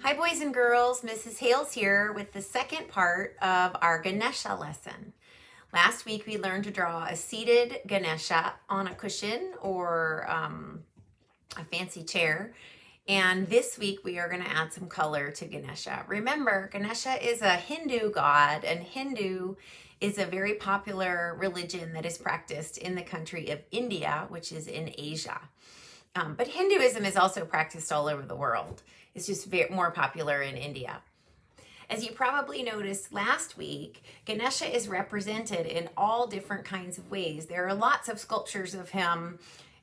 Hi boys and girls, Mrs. Hales here with the second part of our Ganesha lesson. Last week we learned to draw a seated Ganesha on a cushion or a fancy chair. And this week we are going to add some color to Ganesha. Remember, Ganesha is a Hindu god, and Hindu is a very popular religion that is practiced in the country of India, which is in Asia. But Hinduism is also practiced all over the world. It's just more popular in India. As you probably noticed last week, Ganesha is represented in all different kinds of ways. There are lots of sculptures of him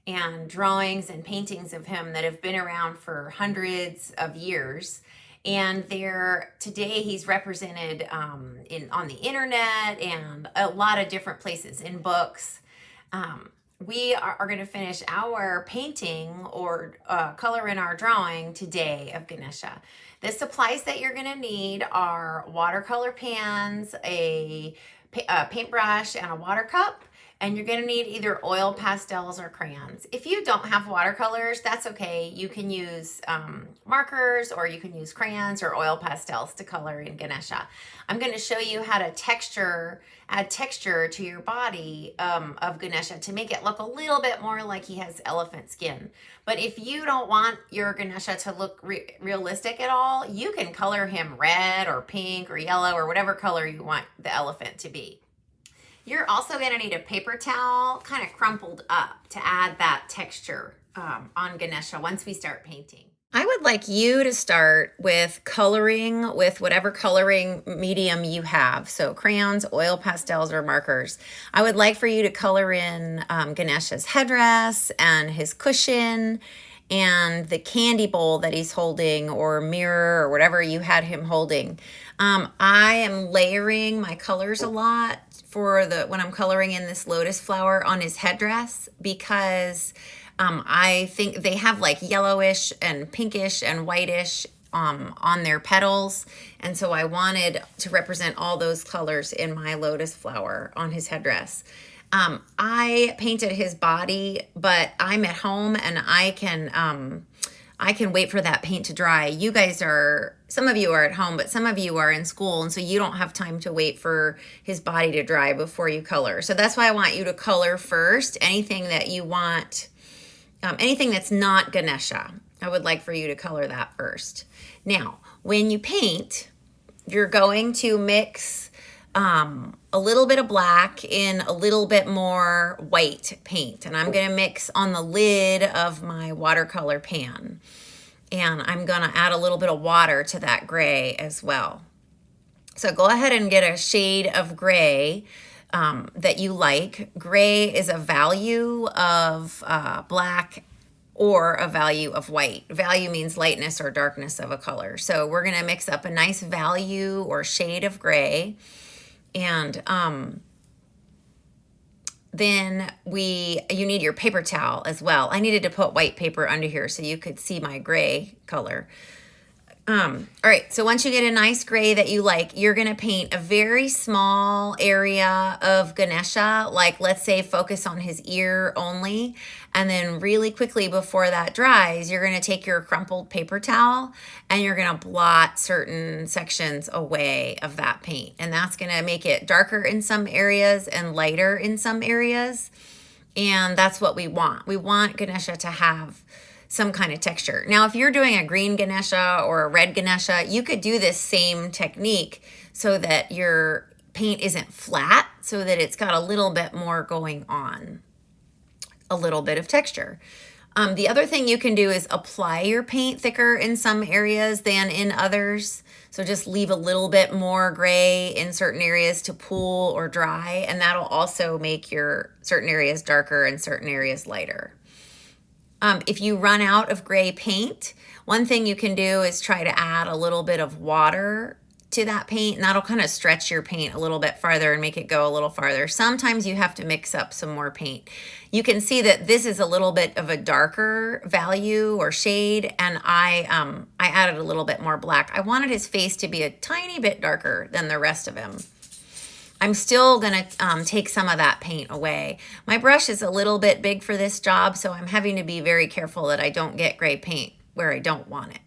and drawings and paintings of him that have been around for hundreds of years. And today he's represented on the internet and a lot of different places, in books. We are going to finish our painting or color in our drawing today of Ganesha. The supplies that you're going to need are watercolor pans, a paintbrush, and a water cup. And you're going to need either oil pastels or crayons. If you don't have watercolors, that's okay. You can use markers, or you can use crayons or oil pastels to color in Ganesha. I'm going to show you how to add texture to your body of Ganesha to make it look a little bit more like he has elephant skin. But if you don't want your Ganesha to look realistic at all, you can color him red or pink or yellow or whatever color you want the elephant to be. You're also going to need a paper towel kind of crumpled up to add that texture on Ganesha once we start painting. I would like you to start with coloring with whatever coloring medium you have. So crayons, oil pastels, or markers. I would like for you to color in Ganesha's headdress and his cushion and the candy bowl that he's holding, or mirror, or whatever you had him holding. I am layering my colors a lot when I'm coloring in this lotus flower on his headdress, because I think they have like yellowish and pinkish and whitish on their petals. And so I wanted to represent all those colors in my lotus flower on his headdress. I painted his body, but I'm at home and I can wait for that paint to dry. Some of you are at home, but some of you are in school, and so you don't have time to wait for his body to dry before you color. So that's why I want you to color first. Anything that you want, anything that's not Ganesha, I would like for you to color that first. Now, when you paint, you're going to mix a little bit of black in a little bit more white paint. And I'm going to mix on the lid of my watercolor pan. And I'm going to add a little bit of water to that gray as well. So go ahead and get a shade of gray that you like. Gray is a value of black or a value of white. Value means lightness or darkness of a color. So we're going to mix up a nice value or shade of gray. And then you need your paper towel as well. I needed to put white paper under here so you could see my gray color. All right, so once you get a nice gray that you like, you're going to paint a very small area of Ganesha, like let's say focus on his ear only. And then really quickly before that dries, you're going to take your crumpled paper towel and you're going to blot certain sections away of that paint. And that's going to make it darker in some areas and lighter in some areas. And that's what we want. We want Ganesha to have some kind of texture. Now, if you're doing a green Ganesha or a red Ganesha, you could do this same technique so that your paint isn't flat, so that it's got a little bit more going on, a little bit of texture. The other thing you can do is apply your paint thicker in some areas than in others. So just leave a little bit more gray in certain areas to pool or dry, and that'll also make your certain areas darker and certain areas lighter. If you run out of gray paint, one thing you can do is try to add a little bit of water to that paint, and that'll kind of stretch your paint a little bit farther and make it go a little farther. Sometimes you have to mix up some more paint. You can see that this is a little bit of a darker value or shade, and I added a little bit more black. I wanted his face to be a tiny bit darker than the rest of him. I'm still going to take some of that paint away. My brush is a little bit big for this job, so I'm having to be very careful that I don't get gray paint where I don't want it.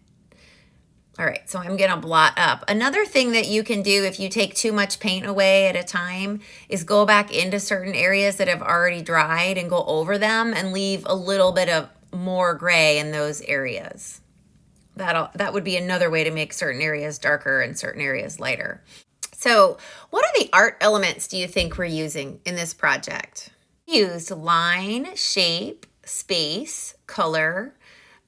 All right, so I'm gonna blot up. Another thing that you can do if you take too much paint away at a time is go back into certain areas that have already dried and go over them and leave a little bit of more gray in those areas. That would be another way to make certain areas darker and certain areas lighter. So what are the art elements do you think we're using in this project? We used line, shape, space, color.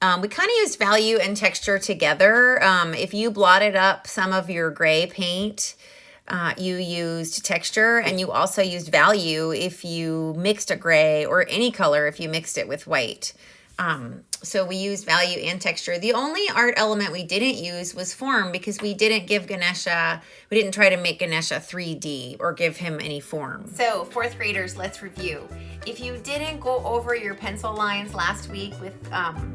We kind of used value and texture together. If you blotted up some of your gray paint, you used texture, and you also used value if you mixed a gray, or any color if you mixed it with white. So we used value and texture. The only art element we didn't use was form, because we didn't try to make Ganesha 3D or give him any form. So fourth graders, let's review. If you didn't go over your pencil lines last week with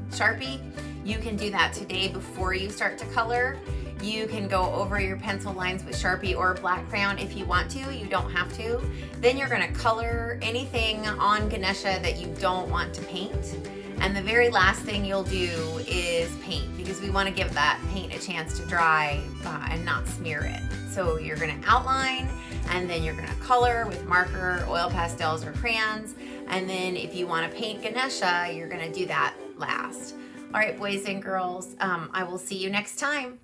Sharpie, you can do that today before you start to color. You can go over your pencil lines with Sharpie or black crayon if you want to. You don't have to. Then you're gonna color anything on Ganesha that you don't want to paint. And the very last thing you'll do is paint, because we want to give that paint a chance to dry and not smear it. So you're going to outline, and then you're going to color with marker, oil pastels, or crayons. And then if you want to paint Ganesha, you're going to do that last. All right, boys and girls, I will see you next time.